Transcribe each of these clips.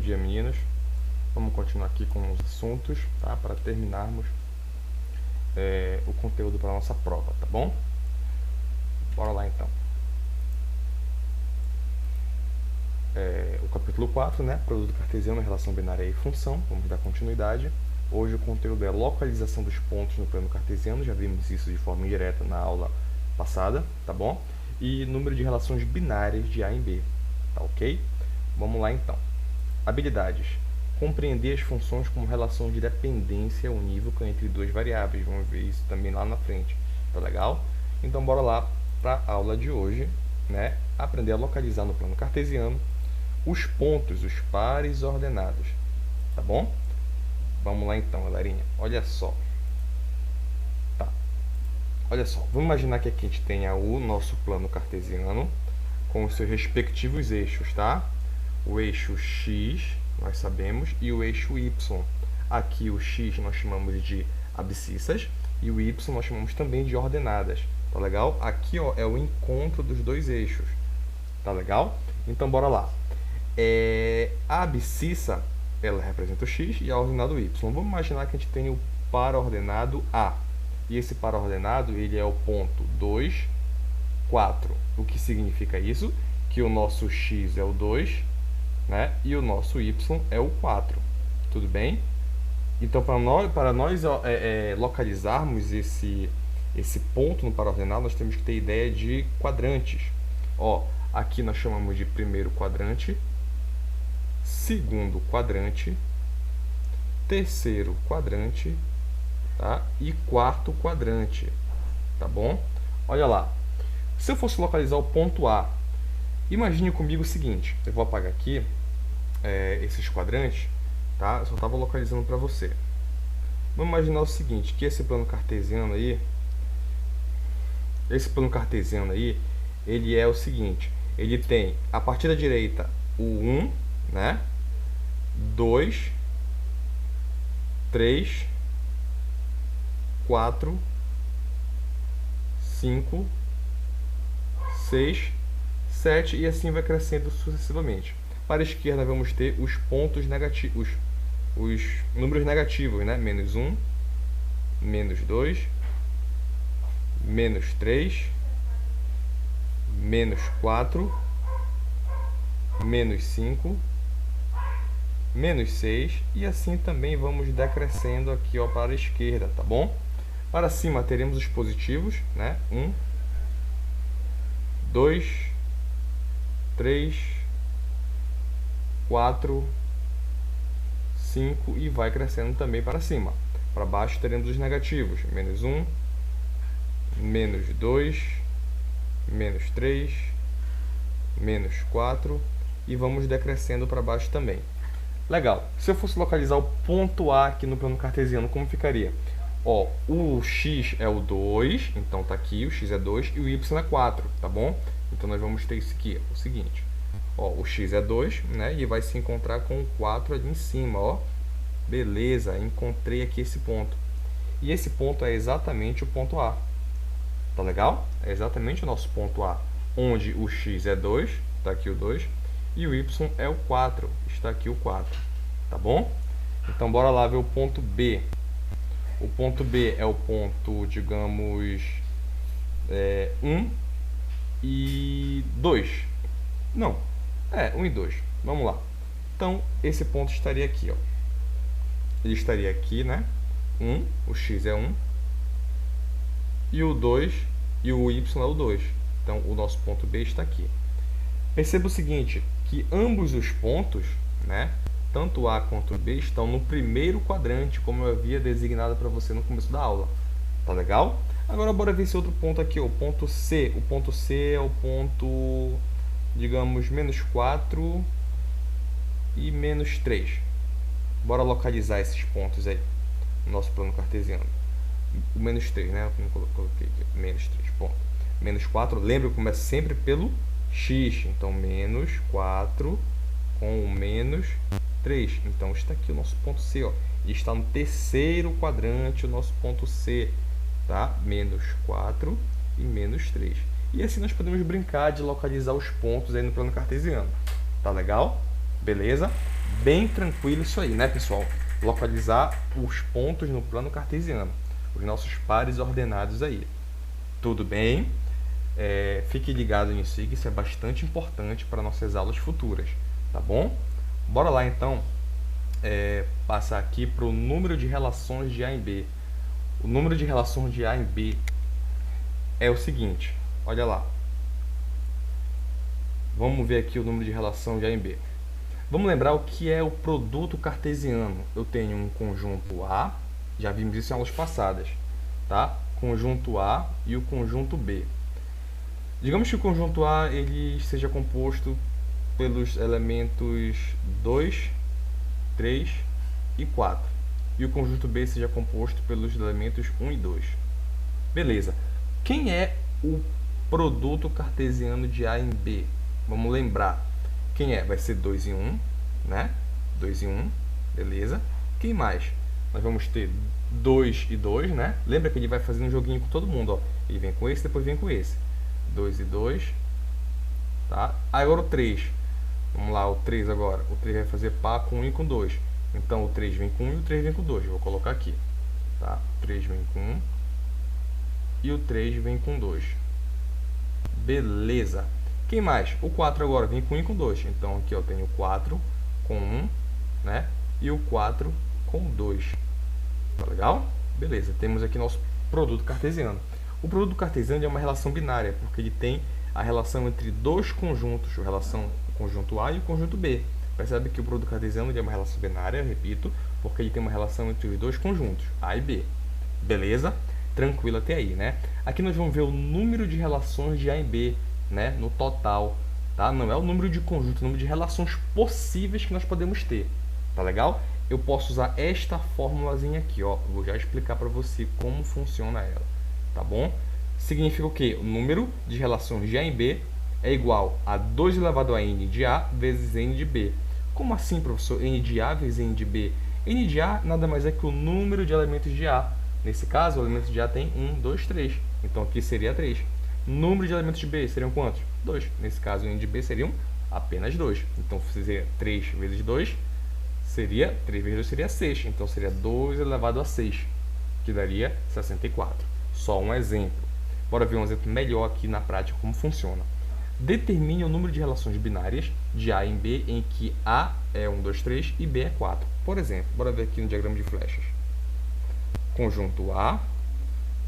dia, meninos. Vamos continuar aqui com os assuntos, tá? Para terminarmos o conteúdo para a nossa prova, tá bom? Bora lá então. O capítulo 4, né? Produto cartesiano, relação binária e função. Vamos dar continuidade. Hoje o conteúdo é localização dos pontos no plano cartesiano. Já vimos isso de forma indireta na aula passada, tá bom? E número de relações binárias de A em B, tá ok? Vamos lá então. Habilidades. Compreender as funções como relação de dependência unívoca entre duas variáveis. Vamos ver isso também lá na frente. Tá legal? Então, bora lá para a aula de hoje, né? Aprender a localizar no plano cartesiano os pontos, os pares ordenados. Tá bom? Vamos lá então, galerinha. Olha só. Tá. Olha só. Vamos imaginar que aqui a gente tenha o nosso plano cartesiano com os seus respectivos eixos, tá? O eixo X, nós sabemos, e o eixo Y. Aqui o X nós chamamos de abscissas e o Y nós chamamos também de ordenadas. Tá legal? Aqui ó, é o encontro dos dois eixos. Tá legal? Então bora lá. A abscissa, ela representa o X e a ordenada o Y. Vamos imaginar que a gente tem o par ordenado A. E esse par ordenado, ele é o ponto 2, 4. O que significa isso? Que o nosso X é o 2, né? E o nosso Y é o 4. Tudo bem? Então, para nós localizarmos esse ponto no par ordenado, nós temos que ter ideia de quadrantes. Ó, aqui nós chamamos de primeiro quadrante, segundo quadrante, terceiro quadrante, tá? E quarto quadrante, tá bom? Olha lá. Se eu fosse localizar o ponto A, imagine comigo o seguinte, eu vou apagar aqui esses quadrantes, tá? Eu só estava localizando para você. Vamos imaginar o seguinte, que esse plano cartesiano aí, ele é o seguinte, ele tem a partir da direita o 1, né? 2, 3, 4, 5, 6, 7 e assim vai crescendo sucessivamente. Para a esquerda vamos ter os pontos negativos, os números negativos, né? Menos 1, menos 2, menos 3, menos 4, menos 5, menos 6 e assim também vamos decrescendo aqui ó, para a esquerda, tá bom? Para cima teremos os positivos, né? 1, 2, 3, 4, 5 e vai crescendo também para cima. Para baixo teremos os negativos, menos 1, menos 2, menos 3, menos 4 e vamos decrescendo para baixo também. Legal. Se eu fosse localizar o ponto A aqui no plano cartesiano, como ficaria? Ó, o X é o 2, então tá aqui, o X é 2 e o Y é 4, tá bom? Então nós vamos ter isso aqui, ó, o seguinte. Ó, o X é 2, né? E vai se encontrar com o 4 ali em cima, ó. Beleza, encontrei aqui esse ponto. E esse ponto é exatamente o ponto A. Tá legal? É exatamente o nosso ponto A, onde o X é 2, tá aqui o 2, e o Y é o 4, está aqui o 4, tá bom? Então, bora lá ver o ponto B. O ponto B é o ponto, digamos, 1 e 2. Não, 1 e 2. Vamos lá. Então, esse ponto estaria aqui, ó. Ele estaria aqui, né? 1, o X é 1, e o 2, e o Y é o 2. Então, o nosso ponto B está aqui. Perceba o seguinte, que ambos os pontos, né, tanto A quanto B, estão no primeiro quadrante, como eu havia designado para você no começo da aula. Tá legal? Agora, bora ver esse outro ponto aqui, ó, o ponto C. O ponto C é o ponto, digamos, menos 4 e menos 3. Bora localizar esses pontos aí no nosso plano cartesiano. O menos 3, né? Eu coloquei aqui, menos 3, ponto. Menos 4, lembra que começa sempre pelo X, então menos 4 com o menos 3. Então está aqui o nosso ponto C, ó. E está no terceiro quadrante o nosso ponto C, tá? Menos 4 e menos 3. E assim nós podemos brincar de localizar os pontos aí no plano cartesiano. Tá legal? Beleza? Bem tranquilo isso aí, né, pessoal? Localizar os pontos no plano cartesiano, os nossos pares ordenados aí. Tudo bem? Fique ligado nisso aí, que isso é bastante importante para nossas aulas futuras, tá bom? Bora lá, então, passar aqui para o número de relações de A em B. O número de relações de A em B é o seguinte, olha lá. Vamos ver aqui o número de relação de A em B. Vamos lembrar o que é o produto cartesiano. Eu tenho um conjunto A, já vimos isso em aulas passadas, tá? Conjunto A e o conjunto B. Digamos que o conjunto A ele seja composto pelos elementos 2, 3 e 4. E o conjunto B seja composto pelos elementos 1 e 2. Beleza. Quem é o produto cartesiano de A em B? Vamos lembrar. Quem é? Vai ser 2 e 1, né? 2 e 1, beleza. Quem mais? Nós vamos ter 2 e 2, né? Lembra que ele vai fazer um joguinho com todo mundo, ó. Ele vem com esse, depois vem com esse. 2 e 2, tá? Agora o 3. Vamos lá, o 3 agora. O 3 vai fazer par com 1 e com 2. Então o 3 vem com 1 e o 3 vem com 2. Vou colocar aqui, tá? O 3 vem com 1 e o 3 vem com 2. Beleza. Quem mais? O 4 agora vem com 1 e com 2. Então aqui eu tenho o 4 com 1, né? E o 4 com 2. Tá legal? Beleza. Temos aqui nosso produto cartesiano. O produto cartesiano é uma relação binária, porque ele tem a relação entre dois conjuntos, o conjunto A e o conjunto B. Percebe que o produto cartesiano é uma relação binária, repito, porque ele tem uma relação entre os dois conjuntos, A e B. Beleza? Tranquilo até aí, né? Aqui nós vamos ver o número de relações de A em B, né, no total, tá? Não é o número de conjuntos, é o número de relações possíveis que nós podemos ter, tá legal? Eu posso usar esta formulazinha aqui, ó, vou já explicar para você como funciona ela, tá bom? Significa o quê? O número de relações de A em B é igual a 2 elevado a n de A vezes n de B. Como assim, professor? N de A vezes n de B? N de A nada mais é que o número de elementos de A. Nesse caso, o elemento de A tem 1, 2, 3. Então aqui seria 3. Número de elementos de B seriam quantos? 2. Nesse caso, o n de B seriam apenas 2. Então, seria 3 vezes 2 seria 3 vezes 2 seria 6. Então, seria 2 elevado a 6, que daria 64. Só um exemplo. Bora ver um exemplo melhor aqui na prática como funciona. Determine o número de relações binárias de A em B em que A é 1, 2, 3 e B é 4. Por exemplo, bora ver aqui no diagrama de flechas. Conjunto A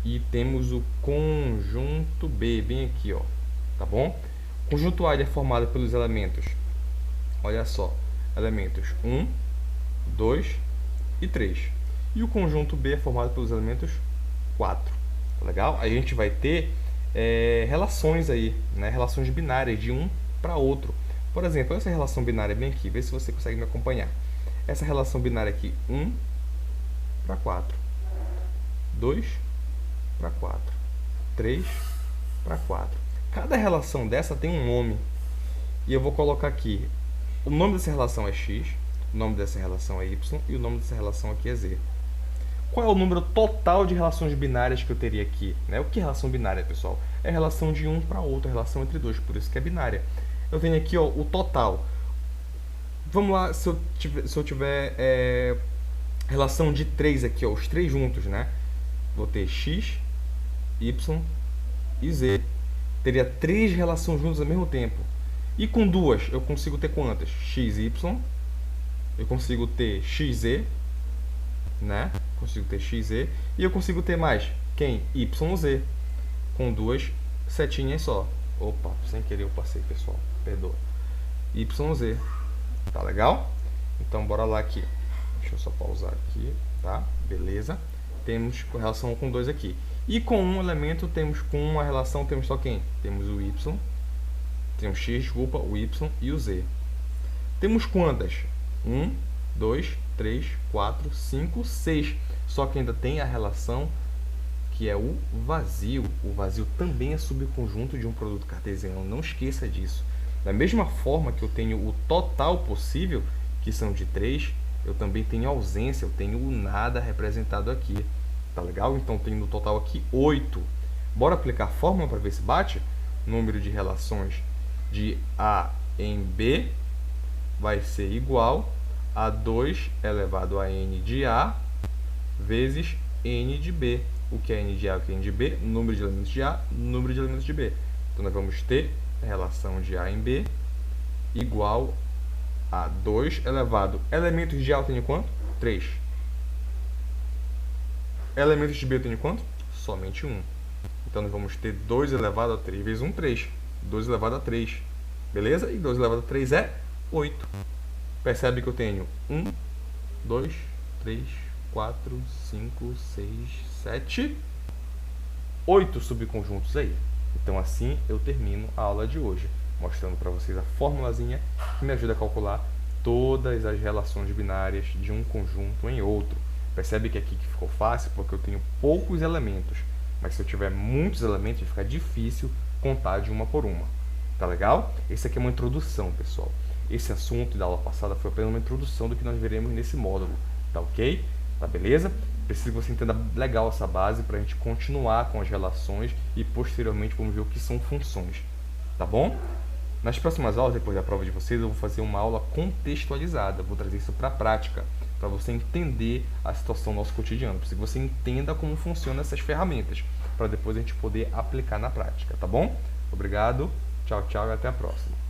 e temos o conjunto B, bem aqui, ó, tá bom? O conjunto A ele é formado pelos elementos, olha só, elementos 1, 2 e 3. E o conjunto B é formado pelos elementos 4, tá legal? A gente vai ter relações aí, né? Relações binárias de um para outro. Por exemplo, essa relação binária bem aqui, vê se você consegue me acompanhar. Essa relação binária aqui, 1 para 4, 2 para 4, 3 para 4. Cada relação dessa tem um nome. E eu vou colocar aqui, o nome dessa relação é x, o nome dessa relação é y e o nome dessa relação aqui é z. Qual é o número total de relações binárias que eu teria aqui? Né? O que é relação binária, pessoal? É a relação de um para outro, a relação entre dois, por isso que é binária. Eu tenho aqui, ó, o total. Vamos lá, se eu tiver relação de 3 aqui, ó, os 3 juntos, né? Vou ter x, y e z. Teria 3 relações juntas ao mesmo tempo. E com duas, eu consigo ter quantas? x, y. Eu consigo ter xz, né? Consigo ter xz. E eu consigo ter mais, quem? YZ. Com duas setinhas só. Opa, sem querer eu passei, pessoal. Perdoa. YZ. Tá legal? Então, bora lá aqui. Deixa eu só pausar aqui, tá? Beleza. Temos relação com 2 aqui. E com um elemento, temos com uma relação, temos só quem? Temos o y, temos x, desculpa, o y e o z. Temos quantas? 1, 2, 3, 4, 5, 6. Só que ainda tem a relação que é o vazio. O vazio também é subconjunto de um produto cartesiano, não esqueça disso. Da mesma forma que eu tenho o total possível, que são de 3, eu também tenho ausência, eu tenho o nada representado aqui. Tá legal? Então, tenho no total aqui 8. Bora aplicar a fórmula para ver se bate? Número de relações de A em B vai ser igual A2 elevado a n de A vezes n de B. O que é n de A e o que é n de B? Número de elementos de A, número de elementos de B. Então, nós vamos ter a relação de A em B igual a 2 elevado... Elementos de A eu tenho quanto? 3. Elementos de B eu tenho quanto? Somente 1. Então, nós vamos ter 2 elevado a 3 vezes 1, 3. 2 elevado a 3. Beleza? E 2 elevado a 3 é 8. Percebe que eu tenho 1, 2, 3, 4, 5, 6, 7, 8 subconjuntos aí. Então, assim eu termino a aula de hoje, mostrando para vocês a formulazinha que me ajuda a calcular todas as relações binárias de um conjunto em outro. Percebe que aqui que ficou fácil porque eu tenho poucos elementos, mas se eu tiver muitos elementos vai ficar difícil contar de uma por uma. Tá legal? Esse aqui é uma introdução, pessoal. Esse assunto da aula passada foi apenas uma introdução do que nós veremos nesse módulo. Tá ok? Tá beleza? Preciso que você entenda legal essa base para a gente continuar com as relações e posteriormente vamos ver o que são funções. Tá bom? Nas próximas aulas, depois da prova de vocês, eu vou fazer uma aula contextualizada. Vou trazer isso para a prática, para você entender a situação do nosso cotidiano, para que você entenda como funcionam essas ferramentas, para depois a gente poder aplicar na prática, tá bom? Obrigado, tchau, tchau e até a próxima.